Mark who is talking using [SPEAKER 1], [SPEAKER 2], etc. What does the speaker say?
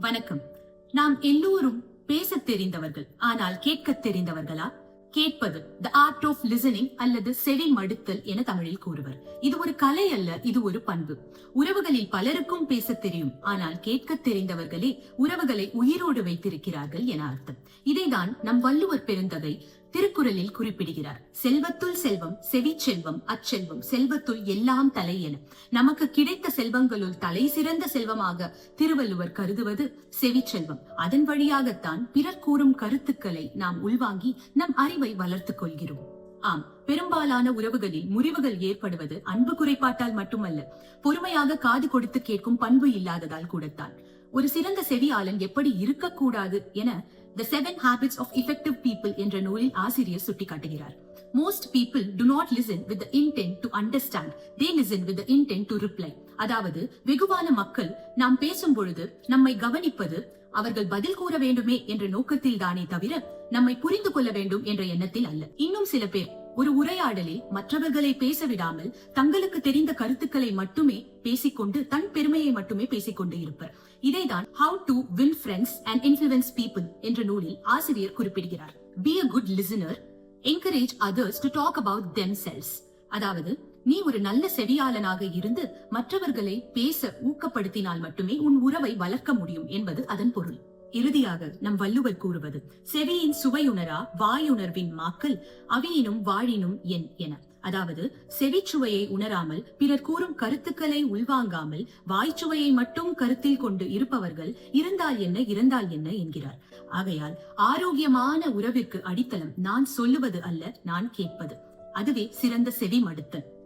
[SPEAKER 1] வணக்கம். நாம் எல்லோரும் பேசத் தெரிந்தவர்கள், ஆனால் கேட்கத் தெரிந்தவர்களா? கேட்பது த ஆர்ட் ஆஃப் லிசனிங் அல்லது செவி மடுத்தல் என தமிழில் கூறுவர். இது ஒரு கலை அல்ல, இது ஒரு பண்பு. உறவுகளில் பலருக்கும் பேசத் தெரியும், ஆனால் கேட்கத் தெரிந்தவர்களே உறவுகளை உயிரோடு வைத்திருக்கிறார்கள் என அர்த்தம். இதைதான் நம் வள்ளுவர் பெருந்தகை திருக்குறளில் குறிப்பிடுகிறார். செல்வத்துள் செல்வம், செவி செல்வம், அச்செல்வம், செல்வத்துள் எல்லாம் தலை என. நமக்கு கிடைத்த செல்வங்களுள் தலை சிறந்த செல்வமாக திருவள்ளுவர் கருதுவது செவி செல்வம். அதன் வழியாகத்தான் பிறர் கூறும் கருத்துக்களை நாம் உள்வாங்கி நம் அறிவை வளர்த்துக் கொள்கிறோம். ஆம், பெரும்பாலான உறவுகளில் முறிவுகள் ஏற்படுவது அன்பு குறைபாட்டால் மட்டுமல்ல, பொறுமையாக காது கொடுத்து கேட்கும் பண்பு இல்லாததால் கூடத்தான். ஒரு சிறந்த செவியாளன் எப்படி இருக்கக்கூடாது என The 7 Habits of Effective People என்ற நூலில் ஆசிரியர் சுட்டிக்காட்டுகிறார். Most people do not listen with the intent to understand. They listen with the intent to reply. அதாவது, வெகுவான மக்கள் நாம் பேசும் பொழுது நம்மை கவனிப்பது அவர்கள் பதில் கூற வேண்டுமே என்ற நோக்கத்தில் தானே தவிர நம்மை புரிந்து கொள்ள வேண்டும் என்ற எண்ணத்தில் அல்ல. இன்னும் சில பேர் ஒரு உரையாடலில் மற்றவர்களை பேச விடாமல் தங்களுக்கு தெரிந்த கருத்துக்களை மட்டுமே பேசிக்கொண்டு தன் பெருமையை மட்டுமே பேசிக்கொண்டு இருப்பர். இதைதான் How to Win Friends and Influence People என்ற நூலில் ஆசிரியர் குறிப்பிடுகிறார். Be a good listener, encourage others to talk about themselves. அதாவது, நீ ஒரு நல்ல செவியாளனாக இருந்து மற்றவர்களை பேச ஊக்கப்படுத்தினால் மட்டுமே உன் உறவை வளர்க்க முடியும் என்பது அதன் பொருள். இறுதியாக நம் வள்ளுவர் கூறுவது, செவியின் சுவையுணரா வாயுணர்வின் மாக்கள் அவியினும் வாழினும் என் என. அதாவது, செவிச்சுவையை உணராமல் பிறர் கூறும் கருத்துக்களை உள்வாங்காமல் வாய்ச்சுவையை மட்டும் கருத்தில் கொண்டு இருப்பவர்கள் இருந்தால் என்ன இறந்தால் என்ன என்கிறார். ஆகையால் ஆரோக்கியமான உறவிற்கு அடித்தளம் நான் சொல்லுவது அல்ல, நான் கேட்பது. அதுவே சிறந்த செவி மடுத்தல்.